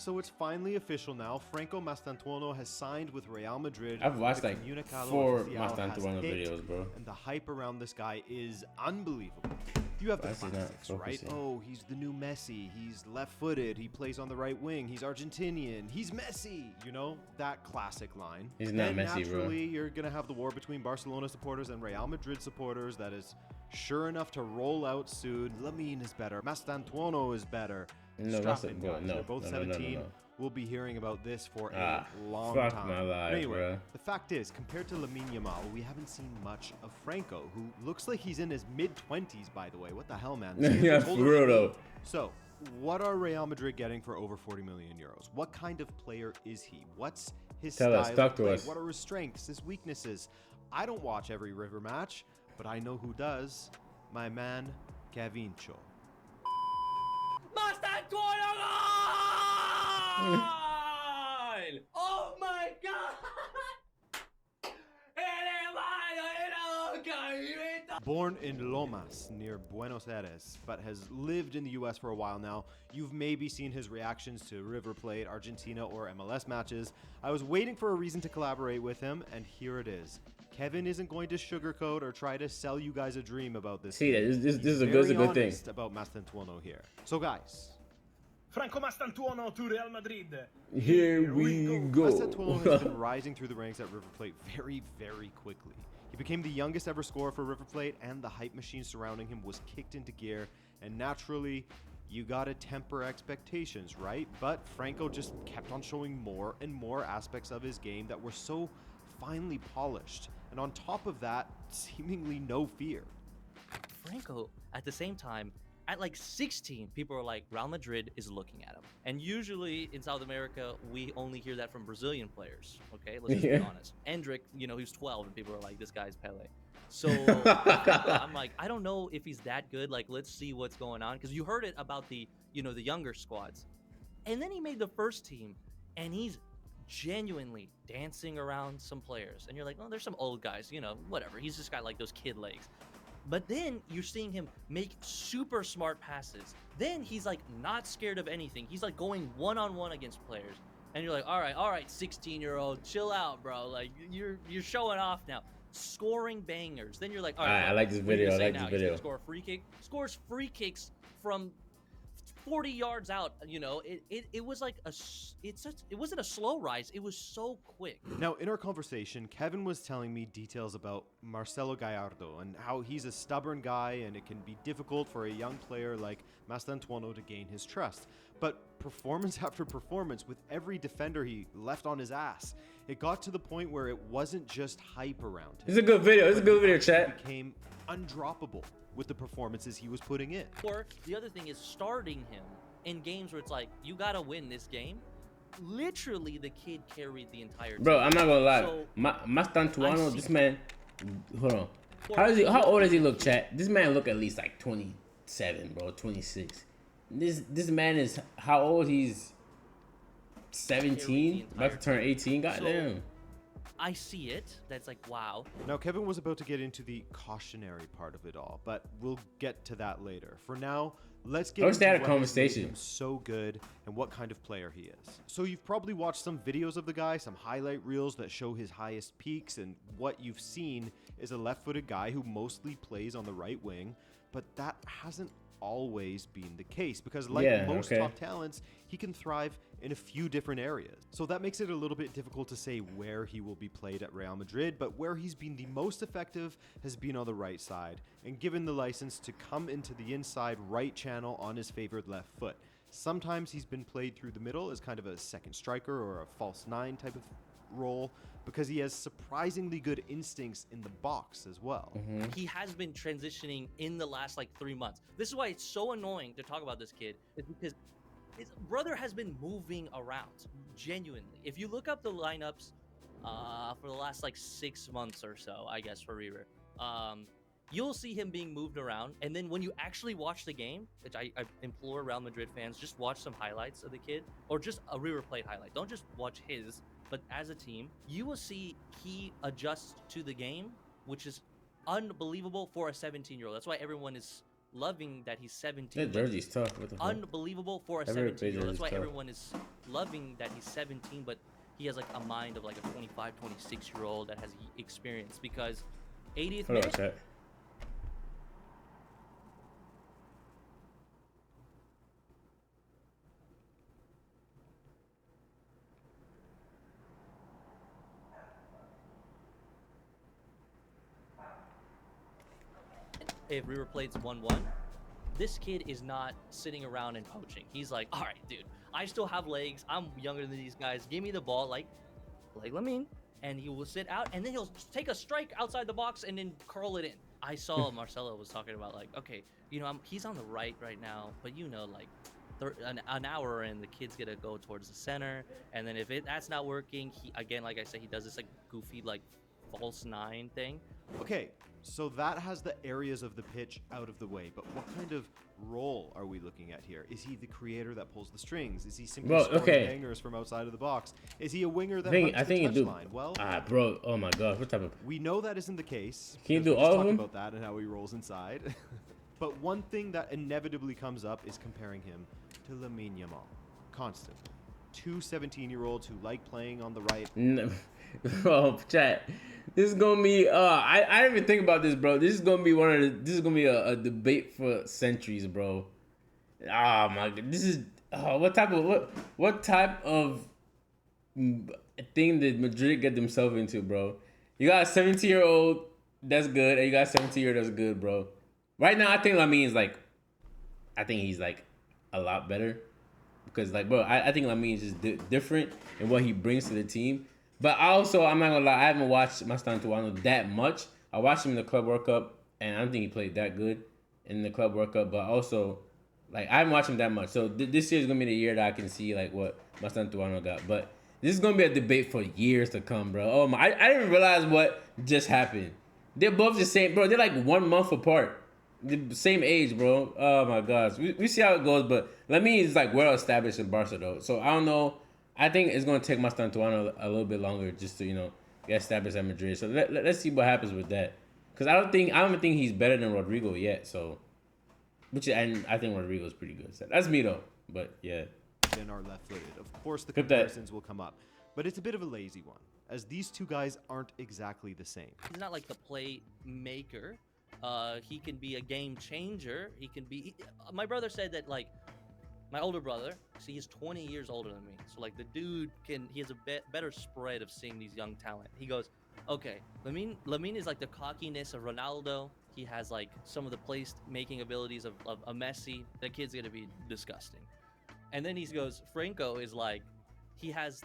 So it's finally official now. Franco Mastantuono has signed with Real Madrid. I've watched like Comunicado 4 Oficial has Mastantuono hit, videos, bro. and the hype around this guy is unbelievable. You have the classics, right? Oh, he's the new Messi. He's left-footed. He plays on the right wing. He's Argentinian. He's Messi. You know, that classic line. He's not and Messi, bro. naturally, you're going to have the war between Barcelona supporters and Real Madrid supporters that is sure enough to roll out soon. Lamine is better. Mastantuono is better. No, Strap in, bro, guys. no, They're both no, 17. no. We'll be hearing about this for a long fuck time. my life, But anyway, bro. the fact is, compared to Lamine Yamal, we haven't seen much of Franco, who looks like he's in his mid-20s, by the way. What the hell, man? Yeah, for real, though. So, what are Real Madrid getting for over 40 million euros? What kind of player is he? What's his style of play? What are his strengths, his weaknesses? I don't watch every River match, but I know who does. My man, Gavincho. Mastantuono goal! Oh my god! Born in Lomas, near Buenos Aires, but has lived in the US for a while now. You've maybe seen his reactions to River Plate, Argentina, or MLS matches. I was waiting for a reason to collaborate with him, and here it is. Kevin isn't going to sugarcoat or try to sell you guys a dream about this. See, this is a very good thing about Mastantuono here. So guys, Franco Mastantuono to Real Madrid. here we go. Mastantuono has been rising through the ranks at River Plate very, very quickly. He became the youngest ever scorer for River Plate, and the hype machine surrounding him was kicked into gear. And naturally, you gotta temper expectations, right? But Franco just kept on showing more and more aspects of his game that were so finely polished. And on top of that, seemingly no fear. Franco, at the same time, at like 16, people are like, Real Madrid is looking at him. And usually in South America, we only hear that from Brazilian players. Okay, let's just be honest. Endrick, you know, he's 12, and people are like, this guy's Pele. So I'm like, I don't know if he's that good. Like, let's see what's going on. Because you heard it about the, you know, the younger squads. And then he made the first team, and he's genuinely dancing around some players. And you're like, oh, there's some old guys, you know, whatever. He's just got like those kid legs. But then you're seeing him make super smart passes. Then he's like not scared of anything. He's like going one-on-one against players. And you're like, all right, 16-year-old, chill out, bro. Like you're showing off now. Scoring bangers. Then you're like, all right, I like this video. I like this video. Score a free kick. Scores free kicks from 40 yards out. You know, it was like it wasn't a slow rise. It was so quick. Now, in our conversation, Kevin was telling me details about Marcelo Gallardo and how he's a stubborn guy and it can be difficult for a young player like Mastantuono to gain his trust. But performance after performance, with every defender he left on his ass, it got to the point where it wasn't just hype around him. It's a good video. It's a good video, chat. It became undroppable with the performances he was putting in. Or the other thing is starting him in games where it's like, you gotta win this game. Literally, the kid carried the entire team. Bro, I'm not gonna lie. So, Mastantuono, this man. Hold on. How old does he look, chat? This man look at least like 27, bro. 26. This man is how old? He's 17, about to turn 18. Goddamn. So, I see it. That's like, wow. Now, Kevin was about to get into the cautionary part of it all, but we'll get to that later. For now, let's get into what conversation. Makes him so good and what kind of player he is. So you've probably watched some videos of the guy, some highlight reels that show his highest peaks, and what you've seen is a left-footed guy who mostly plays on the right wing, but that hasn't always been the case because like most top talents, he can thrive in a few different areas. So that makes it a little bit difficult to say where he will be played at Real Madrid, but where he's been the most effective has been on the right side and given the license to come into the inside right channel on his favored left foot. Sometimes he's been played through the middle as kind of a second striker or a false nine type of role because he has surprisingly good instincts in the box as well. He has been transitioning in the last like 3 months. This is why it's so annoying to talk about this kid, is because his brother has been moving around genuinely. If you look up the lineups for the last like 6 months or so, I guess for River, you'll see him being moved around. And then when you actually watch the game, which I implore Real Madrid fans, just watch some highlights of the kid or just a River Plate highlight. Don't just watch his. But as a team, you will see he adjusts to the game, which is unbelievable for a 17-year-old. That's why everyone is loving that he's 17. That jersey's tough. What the fuck? Unbelievable for a 17-year-old. That's why everyone is loving that he's 17, but he has like a mind of like a 25, 26-year-old that has experience, because 80th minute. If River plays 1-1, this kid is not sitting around and poaching. He's like, all right, dude, I still have legs. I'm younger than these guys. Give me the ball, like Lamine, and he will sit out, and then he'll take a strike outside the box and then curl it in. I saw Marcelo was talking about, like, okay, you know, he's on the right now, but you know, like, an hour and the kid's gonna go towards the center, and then if that's not working, he, again, like I said, he does this like goofy like false nine thing. Okay, so that has the areas of the pitch out of the way, but what kind of role are we looking at here? Is he the creator that pulls the strings? Is he simply scoring bangers from outside of the box? Is he a winger that hunts the touchline? Well, bro, oh my gosh, what type of... We know that isn't the case. Can you do all of them? About that and how he rolls inside. But one thing that inevitably comes up is comparing him to Lamine Yamal. Constantly. Two 17-year-olds who like playing on the right. No. Bro, chat. This is gonna be I didn't even think about this, bro. This is gonna be a debate for centuries, bro. Oh my god. This is what type of thing did Madrid get themselves into, bro? You got a 17-year-old that's good, and you got a 17-year-old that's good, bro. Right now I think Lamine's like, I think he's like a lot better. Because like, bro, I think Lamine's just different in what he brings to the team. But also, I'm not gonna lie, I haven't watched Mastantuono that much. I watched him in the Club World Cup, and I don't think he played that good in the Club World Cup. But also, like, I haven't watched him that much. So this year is gonna be the year that I can see like what Mastantuono got. But this is gonna be a debate for years to come, bro. Oh my, I didn't realize what just happened. They're both the same, bro. They're like 1 month apart. The same age, bro. Oh my gosh. We see how it goes, but Lamine is like well established in Barca though. So I don't know. I think it's gonna take Mastantuono a little bit longer just to, you know, get established at Madrid. So let's see what happens with that. Cause I don't even think he's better than Rodrigo yet. So, and I think Rodrigo's pretty good. So that's me though. But yeah. And are left-footed. Of course, the comparisons will come up, but it's a bit of a lazy one, as these two guys aren't exactly the same. He's not like the playmaker. He can be a game changer. He can be. My brother said that, like, my older brother, see, he's 20 years older than me. So, like, the dude he has a better spread of seeing these young talent. He goes, okay, Lamine is like the cockiness of Ronaldo. He has, like, some of the place-making abilities of a Messi. The kid's going to be disgusting. And then he goes, Franco is like, he has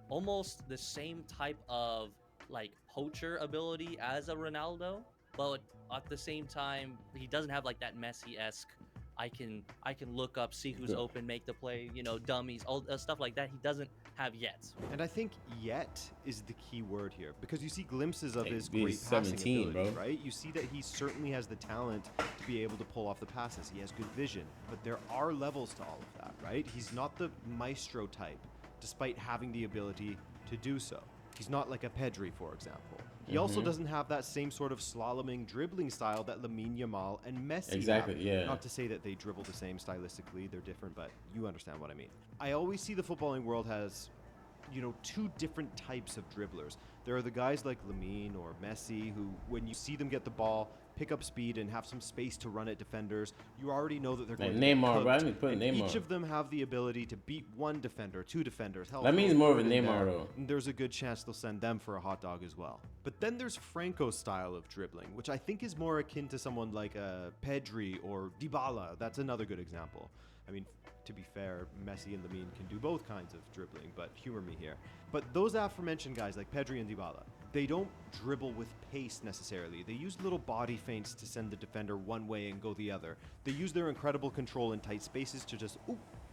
almost the same type of, like, poacher ability as a Ronaldo. But at the same time, he doesn't have like that Messi-esque, I can look up, see who's open, make the play, you know, dummies, all stuff like that. He doesn't have yet. And I think yet is the key word here, because you see glimpses of his great passing ability, bro. right? You see that he certainly has the talent to be able to pull off the passes. He has good vision, but there are levels to all of that, right? He's not the maestro type, despite having the ability to do so. He's not like a Pedri, for example. He also doesn't have that same sort of slaloming, dribbling style that Lamine Yamal and Messi have. Yeah. Not to say that they dribble the same stylistically, they're different, but you understand what I mean. I always see the footballing world has, you know, two different types of dribblers. There are the guys like Lamine or Messi who, when you see them get the ball, pick up speed and have some space to run at defenders, you already know that they're going to be Neymar, bro. I mean, put Neymar. Each of them have the ability to beat one defender, two defenders. Hell, that means more of a Neymar, though. There's a good chance they'll send them for a hot dog as well. But then there's Franco's style of dribbling, which I think is more akin to someone like Pedri or Dybala. That's another good example. I mean, to be fair, Messi and Lamine can do both kinds of dribbling, but humor me here. But those aforementioned guys like Pedri and Dybala, they don't dribble with pace necessarily. They use little body feints to send the defender one way and go the other. They use their incredible control in tight spaces to just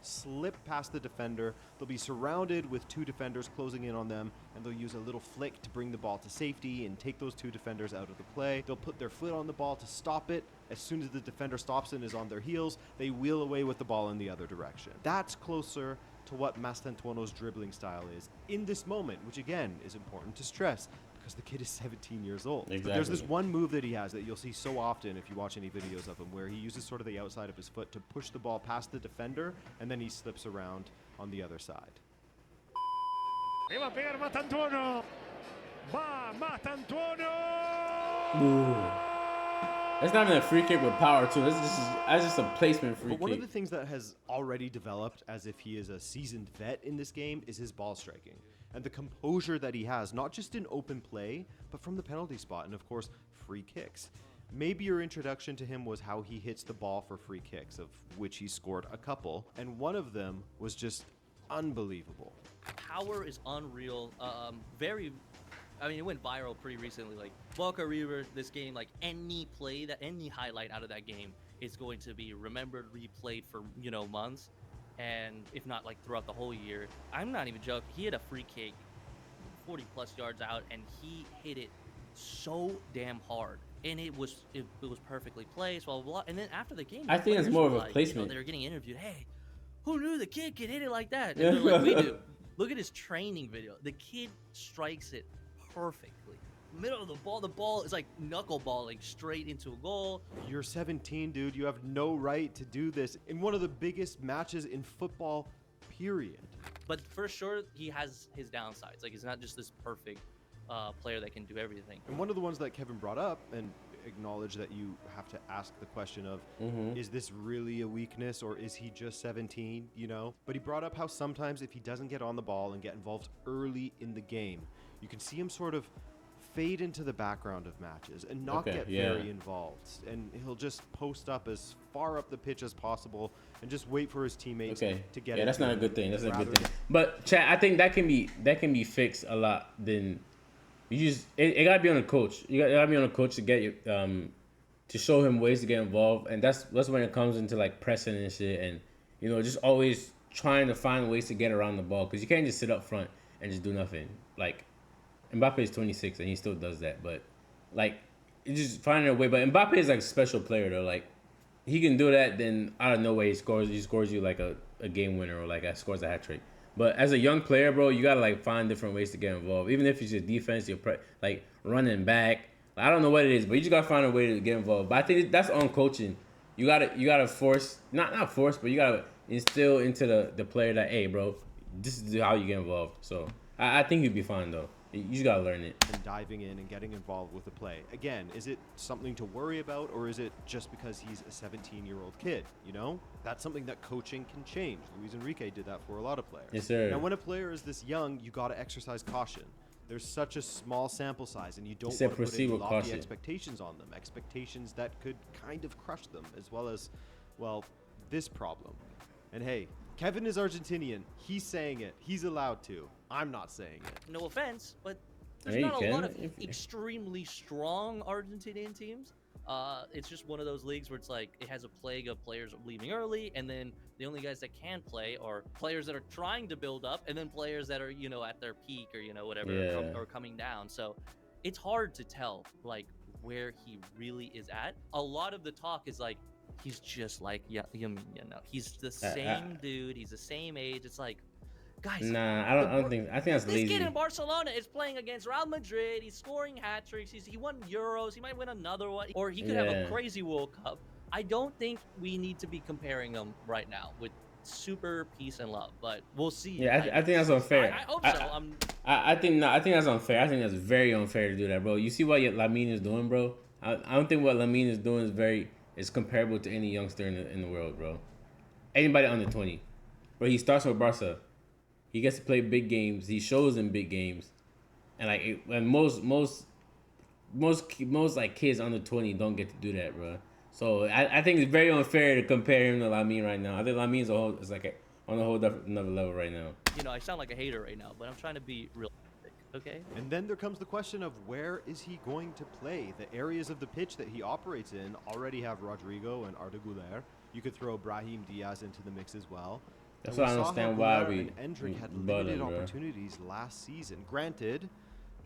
slip past the defender. They'll be surrounded with two defenders closing in on them, and they'll use a little flick to bring the ball to safety and take those two defenders out of the play. They'll put their foot on the ball to stop it. As soon as the defender stops and is on their heels, they wheel away with the ball in the other direction. That's closer to what Mastantuono's dribbling style is in this moment, which again is important to stress, because the kid is 17 years old. Exactly. But there's this one move that he has that you'll see so often if you watch any videos of him, where he uses sort of the outside of his foot to push the ball past the defender, and then he slips around on the other side. E va a pegar Mastantuono. Va Mastantuono. That's not even a free kick with power too. That's just a placement free But one kick. of the things that has already developed as if he is a seasoned vet in this game is his ball striking and the composure that he has, not just in open play, but from the penalty spot and of course free kicks. Maybe your introduction to him was how he hits the ball for free kicks, of which he scored a couple, and one of them was just unbelievable. Power is unreal. I mean, it went viral pretty recently. Like Boca River, this game, like any highlight out of that game is going to be remembered, replayed for months, and if not like throughout the whole year. I'm not even joking. He had a free kick, 40 plus yards out, and he hit it so damn hard, and it was perfectly placed. Blah blah blah. And then after the game, I think it's more of a placement. They were getting interviewed. Hey, who knew the kid could hit it like that? And they're like, we do. Look at his training video. The kid strikes it perfectly. Middle of the ball is like knuckleballing straight into a goal. You're 17, dude. You have no right to do this in one of the biggest matches in football, period. But for sure, he has his downsides. Like, he's not just this perfect player that can do everything. And one of the ones that Kevin brought up and acknowledged that you have to ask the question of, is this really a weakness or is he just 17, But he brought up how sometimes if he doesn't get on the ball and get involved early in the game, you can see him sort of fade into the background of matches and not get very involved. And he'll just post up as far up the pitch as possible and just wait for his teammates to get it. Yeah, that's not a good thing. That's not a good thing. But Chad, I think that can be fixed a lot. Then you just it gotta be on the coach. You gotta be on the coach to get you to show him ways to get involved, and that's when it comes into like pressing and shit, and just always trying to find ways to get around the ball, because you can't just sit up front and just do nothing. Like Mbappe is 26 and he still does that, but like it's just finding a way. But Mbappe is like a special player though. Like he can do that, then out of nowhere he scores you like a game winner or like scores a hat trick. But as a young player, bro, you gotta like find different ways to get involved. Even if it's your defense, your like running back. I don't know what it is, but you just gotta find a way to get involved. But I think that's on coaching. You gotta force, not force, but you gotta instill into the player that, hey, bro, this is how you get involved. So I think you'd be fine though. You just gotta learn it. And diving in and getting involved with the play. Again, is it something to worry about, or is it just because he's a 17-year-old kid? That's something that coaching can change. Luis Enrique did that for a lot of players. Yes, sir. Now, when a player is this young, you gotta exercise caution. There's such a small sample size, and you don't want to put any lofty expectations on them. Expectations that could kind of crush them, as well as, this problem. And hey, Kevin is Argentinian. He's saying it. He's allowed to. I'm not saying it. No offense, but there's not a lot of extremely strong Argentinian teams. It's just one of those leagues where it's like it has a plague of players leaving early, and then the only guys that can play are players that are trying to build up, and then players that are at their peak or whatever or coming down. So it's hard to tell like where he really is at. A lot of the talk is like he's just like he's the same dude. He's the same age. It's like, guys, nah, I think that's lazy. This kid in Barcelona is playing against Real Madrid. He's scoring hat tricks. He won Euros. He might win another one, or he could have a crazy World Cup. I don't think we need to be comparing them right now with super peace and love, but we'll see. Yeah, I think that's unfair. I hope so. I think that's unfair. I think that's very unfair to do that, bro. You see what Lamine is doing, bro? I don't think what Lamine is doing is comparable to any youngster in the world, bro. Anybody under 20, bro. He starts with Barca. He gets to play big games. He shows in big games, and most like kids under 20 don't get to do that, bro. So I think it's very unfair to compare him to Lamine right now. I think Lamine's on a whole another level right now. I sound like a hater right now, but I'm trying to be realistic, okay? And then there comes the question of where is he going to play? The areas of the pitch that he operates in already have Rodrigo and Arda Güler. You could throw Brahim Diaz into the mix as well. That's why I understand why we Endrick had limited opportunities last season. Granted,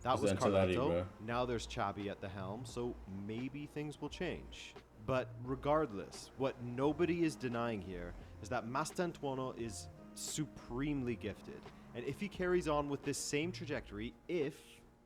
that was Carleto. Now there's Xabi at the helm, so maybe things will change. But regardless, what nobody is denying here is that Mastantuono is supremely gifted. And if he carries on with this same trajectory, if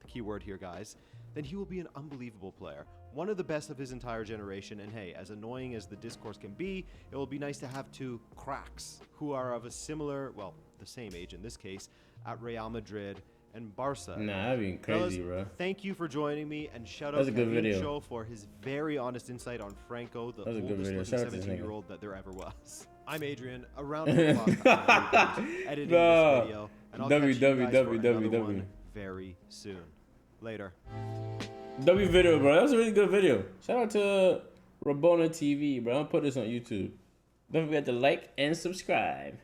keyword here, guys, then he will be an unbelievable player. One of the best of his entire generation, and hey, as annoying as the discourse can be, it will be nice to have two cracks who are of a similar, well, the same age in this case, at Real Madrid and Barca. Nah, that'd be crazy, bro. Thank you for joining me, and shout out to Kevin for his very honest insight on Franco, the oldest looking 17-year-old that there ever was. I'm Adrian, around the clock, editing this video, and I'll catch you guys for another one very soon. Later. W video, bro. That was a really good video. Shout out to Rabona TV, bro. I'll put this on YouTube. Don't forget to like and subscribe.